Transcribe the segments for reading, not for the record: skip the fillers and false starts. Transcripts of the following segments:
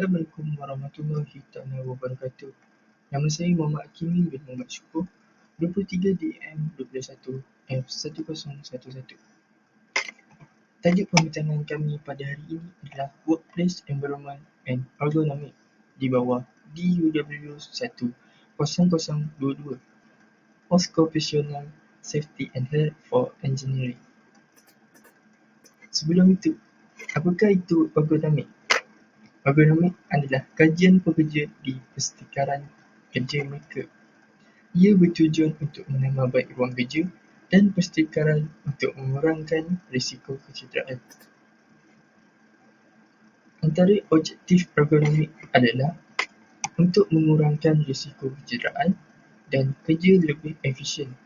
Assalamualaikum warahmatullahi taala wabarakatuh. Nama saya Muhammad HAKIMI bin Muhammad SYUKOR, 23 DM 21 F1011. Tajuk pembincangan kami pada hari ini adalah Workplace Environment and Ergonomics di bawah DUW10022, Occupational Safety and Health for Engineering. Sebelum itu, apakah itu ergonomik? Ergonomik adalah kajian pekerja di persekitaran kerja mereka. Ia bertujuan untuk menambah baik ruang kerja dan persekitaran untuk mengurangkan risiko kecederaan. Antara objektif ergonomik adalah untuk mengurangkan risiko kecederaan dan kerja lebih efisien.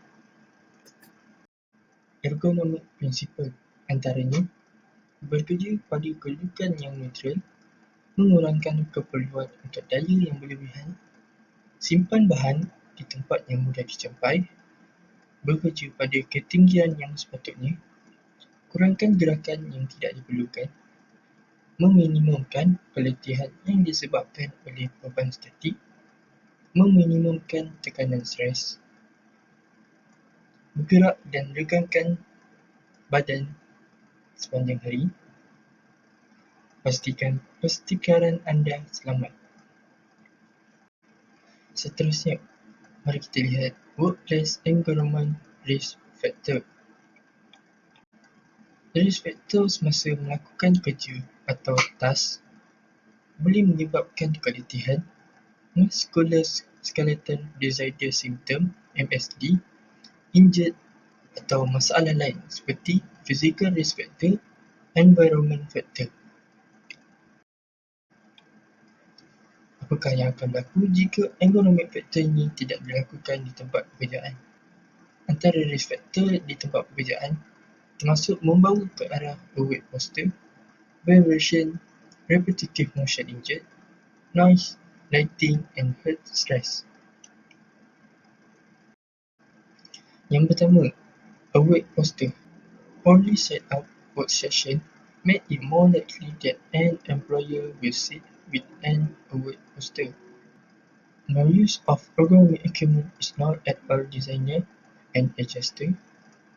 Ergonomik prinsipal antaranya bekerja pada kedudukan yang neutral, mengurangkan keperluan untuk daya yang berlebihan, simpan bahan di tempat yang mudah dicapai, bekerja pada ketinggian yang sepatutnya, kurangkan gerakan yang tidak diperlukan, meminimumkan peletihan yang disebabkan oleh beban statik, meminimumkan tekanan stres, bergerak dan regangkan badan sepanjang hari, pastikan persekitaran anda selamat. Seterusnya, mari kita lihat Workplace Environment Risk Factor. Risk factor semasa melakukan kerja atau task boleh menyebabkan keletihan, musculoskeletal disorder symptom (MSD), injured atau masalah lain seperti physical risk factor, environment factor. Apakah yang akan berlaku jika ergonomic factor ini tidak dilakukan di tempat pekerjaan? Antara risk factor di tempat pekerjaan termasuk membawa ke arah overweight posture, vibration, repetitive motion injured, noise, lighting and heat stress. Yang pertama, overweight posture. Poorly set up work session make it more likely that an employer will sit with an overweight posture. No use of ergonomic equipment is not at all designed and adjusted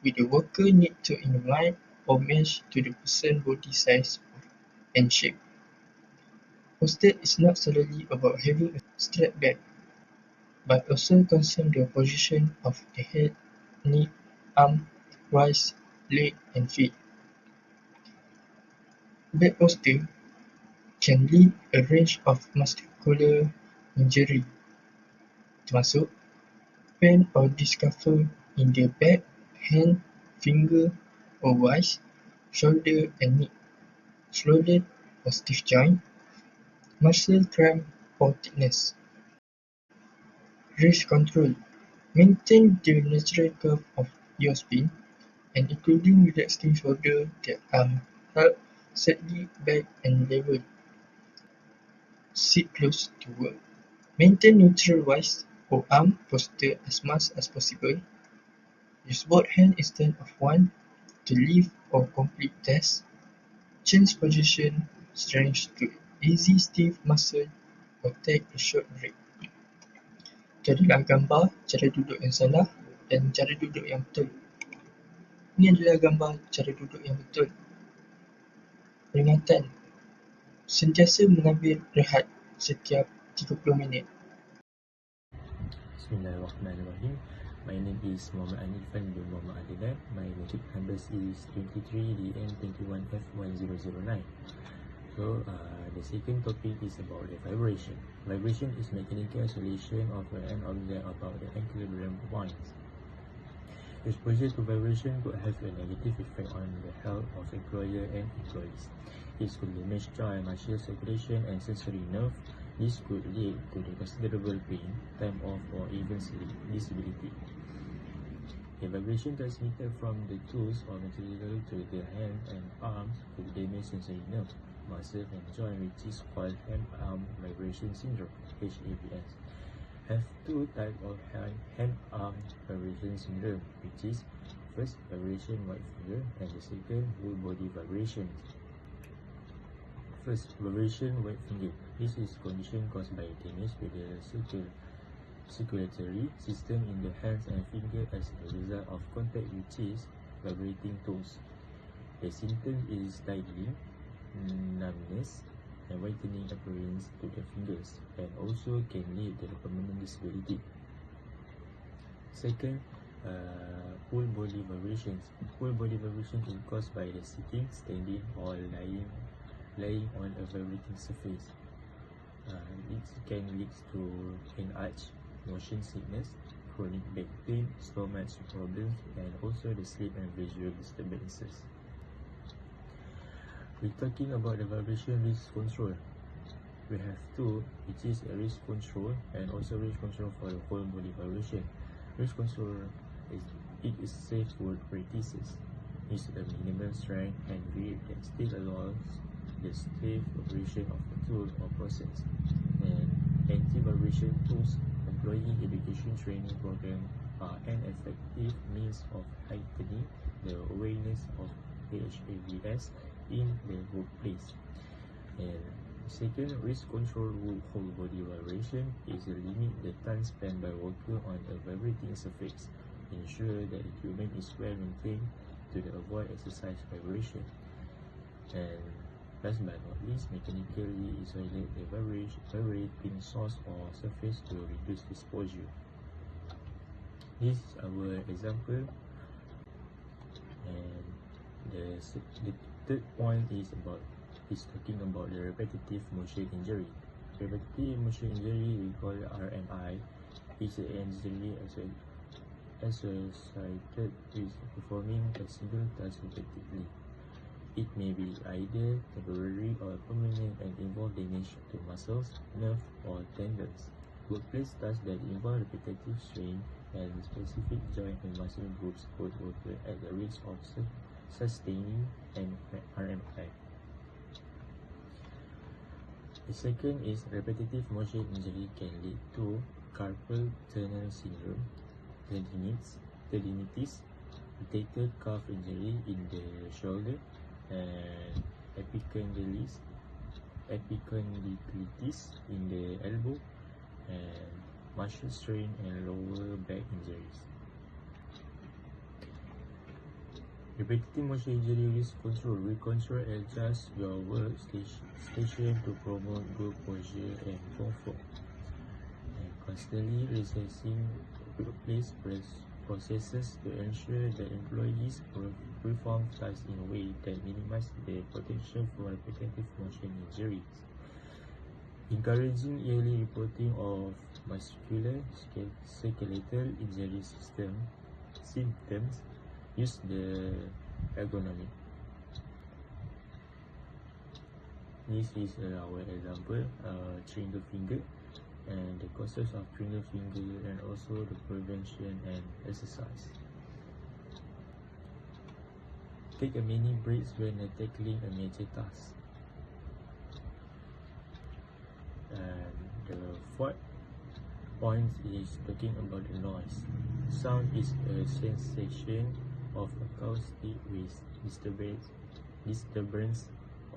with the worker need to align or match to the person's body size and shape. Posture is not solely about having a straight back, but also concern the position of the head, neck, arm, wrist, leg and feet. Bad posture can lead a range of muscular injury, termasuk pain or discomfort in the back, hand, finger or wrist, shoulder and neck, swollen or stiff joint, muscle cramp or thickness. Wrist control. Maintain the natural curve of your spine and including relaxing shoulder that are held slightly back and level. Sit close to work. Maintain neutral wrist or arm posture as much as possible. Use both hands instead of one to lift or complete tasks. Change position, stretch to easy stiff muscle or take a short break. Itu adalah gambar cara duduk yang salah dan cara duduk yang betul. Ini adalah gambar cara duduk yang betul. Peringatan, sentiasa mengambil rehat setiap 30 minit. Bismillahirrahmanirrahim. My name is Muhammad IRFAN bin Muhammad ADNAN. My matric numbers is 23DM21F1009. So the second topic is about the vibration. Vibration is mechanical oscillation of an object about the equilibrium points. Exposure to vibration could have a negative effect on the health of employer and employees. It could damage joint, muscle circulation and sensory nerve. This could lead to the considerable pain, time off or even disability. A vibration transmitted from the tools or material to the hand and arms could damage sensory nerve, muscle and joint, which is called hand-arm vibration syndrome (HAVS). Have two types of hand-arm vibration syndrome, which is first vibration white finger and the second whole body vibration. First, vibration wet finger. This is condition caused by damage to the circulatory system in the hands and finger as a result of contact with chest, vibrating toes. The symptom is tingling, numbness, and whitening appearance to the fingers, and also can lead to permanent disability. Second, whole body vibrations. Whole body vibration is caused by the sitting, standing, or lying on a vibrating surface. It can lead to an arch, motion sickness, chronic back pain, stomach problems, and also the sleep and visual disturbances. We're talking about the vibration risk control. We have two, which is a risk control and also risk control for the whole body vibration. Risk control is safe work practices. It's a minimum strength and weight that still allows the safe operation of the tool or process. And anti-vibration tools, employee education training program are an effective means of heightening the awareness of HAVS in the workplace. And second, risk control whole body vibration is to limit the time spent by worker on a vibrating surface. Ensure that the equipment is well maintained to avoid exercise vibration. And last but not least, mechanically isolate the vibrating source or surface to reduce exposure. This is our example. And the third point is talking about the repetitive motion injury. Repetitive motion injury, we call it RMI, is an injury associated with performing a single task repeatedly. It may be either temporary or permanent and involve damage to muscles, nerve, or tendons. Workplace tasks that involve repetitive strain and specific joint and muscle groups put worker at the risk of sustaining an RMI. The second is repetitive motion injury can lead to carpal tunnel syndrome, tendinitis, rotator cuff injury in the shoulder, and epicondylitis in the elbow, and muscle strain and lower back injuries. Repetitive motion injury risk control. We control and adjust your workstation to promote good posture and comfort. And constantly reassessing workplace processes to ensure that employees perform tasks in a way that minimizes the potential for repetitive motion injuries. Encouraging yearly reporting of musculoskeletal injury symptoms. Use the ergonomics. This is our example, trigger finger, and the causes of trigger finger, and also the prevention and exercise. Take a mini breaks when tackling a major task. And the fourth point is talking about the noise. Sound is a sensation of acoustic with disturbance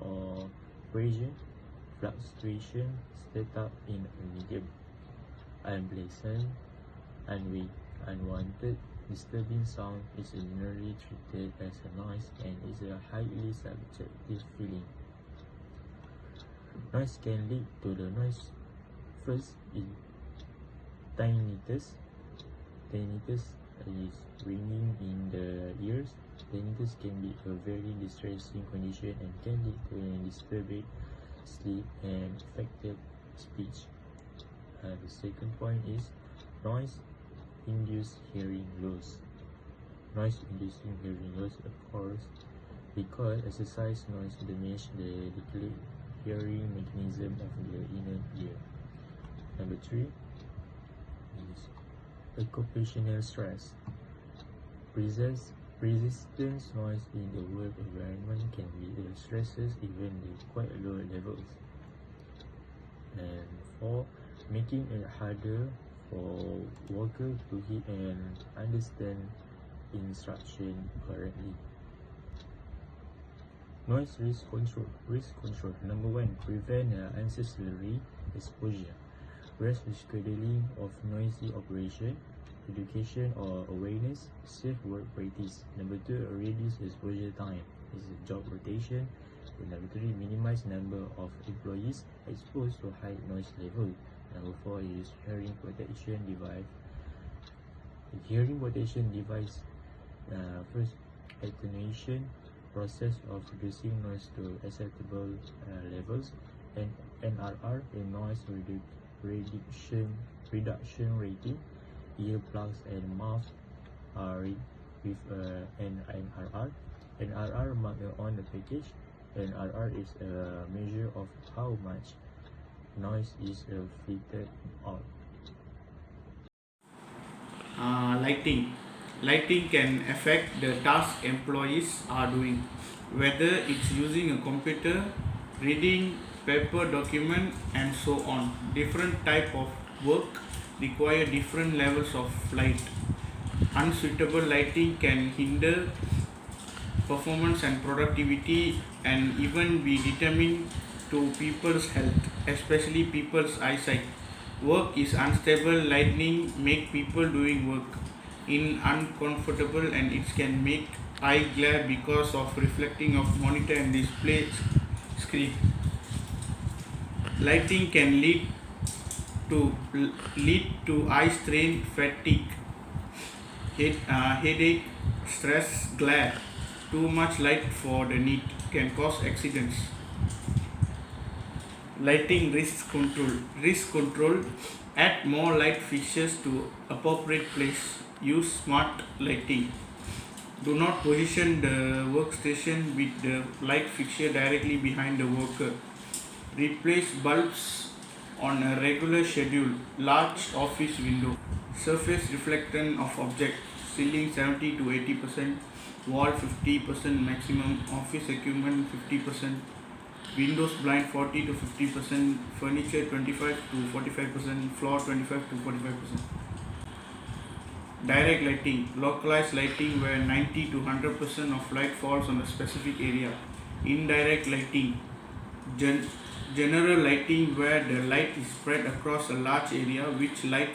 or pressure fluctuation set up in a medium. Unpleasant, unwanted, disturbing sound is generally treated as a noise and is a highly subjective feeling. Noise can lead to the noise. First is tinnitus. Tinnitus is ringing in the ears. Tinnitus can be a very distressing condition and can lead to disturbed sleep and affected speech. The second point is noise-induced hearing loss. Noise-inducing hearing loss occurs because exercise noise damages the hearing mechanism of the inner ear. Number 3 is occupational stress. Persistent noise in the work environment can be stresses even at quite low levels. And 4, making it harder for workers to hear and understand instruction correctly. Noise risk control. Risk control. Number 1, prevent unnecessary exposure. Rescheduling of noisy operation, education or awareness, safe work practice. Number 2, reduce exposure time. This is job rotation. And number 3, minimize number of employees exposed to high noise level. Number 4 is hearing protection device. First, attenuation process of reducing noise to acceptable levels, and NRR, a noise reduction rating. Earplugs and mouth are with an NRR. NRR marked on the package. NRR is a measure of how much noise is filtered out. Lighting can affect the task employees are doing, whether it's using a computer, reading paper document, and so on. Different type of work require different levels of light. Unsuitable lighting can hinder performance and productivity, and even be determined to people's health, especially people's eyesight. Work is unstable lighting make people doing work in uncomfortable, and it can make eye glare because of reflecting of monitor and display screen. Lighting can lead to eye strain, fatigue, headache, stress, glare. Too much light for the need can cause accidents. Lighting risk control. Add more light fixtures to appropriate place. Use smart lighting. Do not position the workstation with the light fixture directly behind the worker. Replace bulbs on a regular schedule. Large office window. Surface reflectance of object. Ceiling 70 to 80%. Wall 50% maximum. Office equipment 50%. Windows blind 40 to 50%. Furniture 25 to 45%. Floor 25 to 45%. Direct lighting. Localized lighting where 90 to 100% of light falls on a specific area. Indirect lighting. General lighting where the light is spread across a large area which light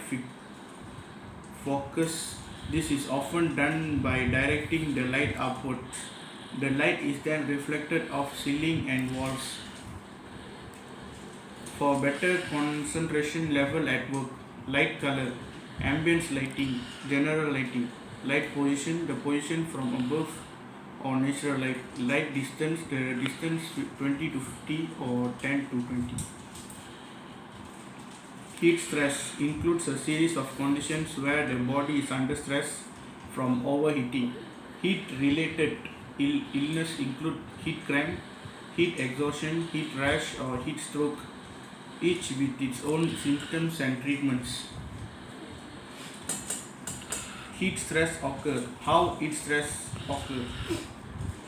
focus. This is often done by directing the light upwards. The light is then reflected off ceiling and walls. For better concentration level at work, light color, ambience lighting, general lighting, light position, the position from above or natural light, light distance, the distance 20 to 50 or 10 to 20. Heat stress includes a series of conditions where the body is under stress from overheating. Heat related illness include heat cramp, heat exhaustion, heat rash or heat stroke, each with its own symptoms and treatments. Heat stress occurs. How heat stress occurs?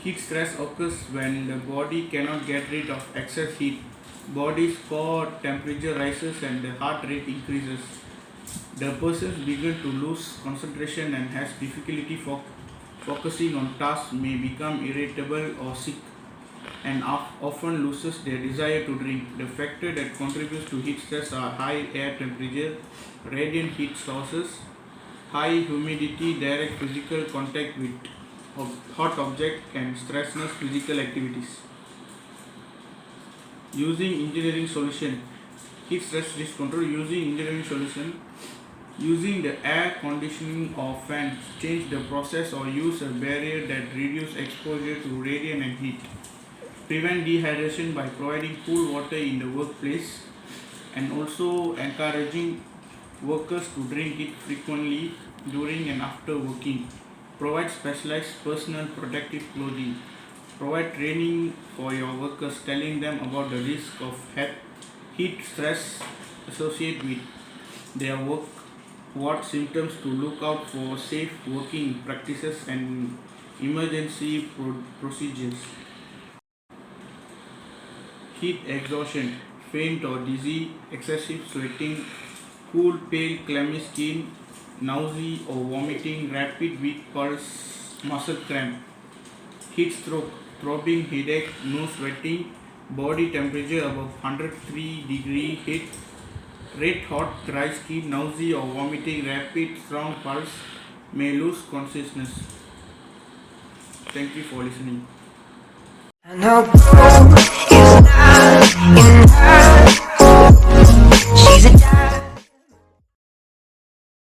Heat stress occurs when the body cannot get rid of excess heat. Body's core temperature rises and the heart rate increases. The person begins to lose concentration and has difficulty focusing on tasks, may become irritable or sick, and often loses their desire to drink. The factors that contribute to heat stress are high air temperature, radiant heat sources, high humidity, direct physical contact with hot object, and strenuous physical activities. Using engineering solution. Heat stress risk control using engineering solution. Using the air conditioning or fan, change the process or use a barrier that reduce exposure to radiant and heat. Prevent dehydration by providing cool water in the workplace, and also encouraging workers to drink it frequently during and after working. Provide specialized personal protective clothing. Provide training for your workers, telling them about the risk of heat stress associated with their work, what symptoms to look out for, safe working practices and emergency procedures. Heat exhaustion, faint or dizzy, excessive sweating, cool, pale, clammy skin, nausea or vomiting, rapid weak pulse, muscle cramp. Heat stroke, throbbing headache, nose sweating, body temperature above 103 degree heat, red hot dry skin, nausea or vomiting, rapid strong pulse, may lose consciousness. Thank you for listening.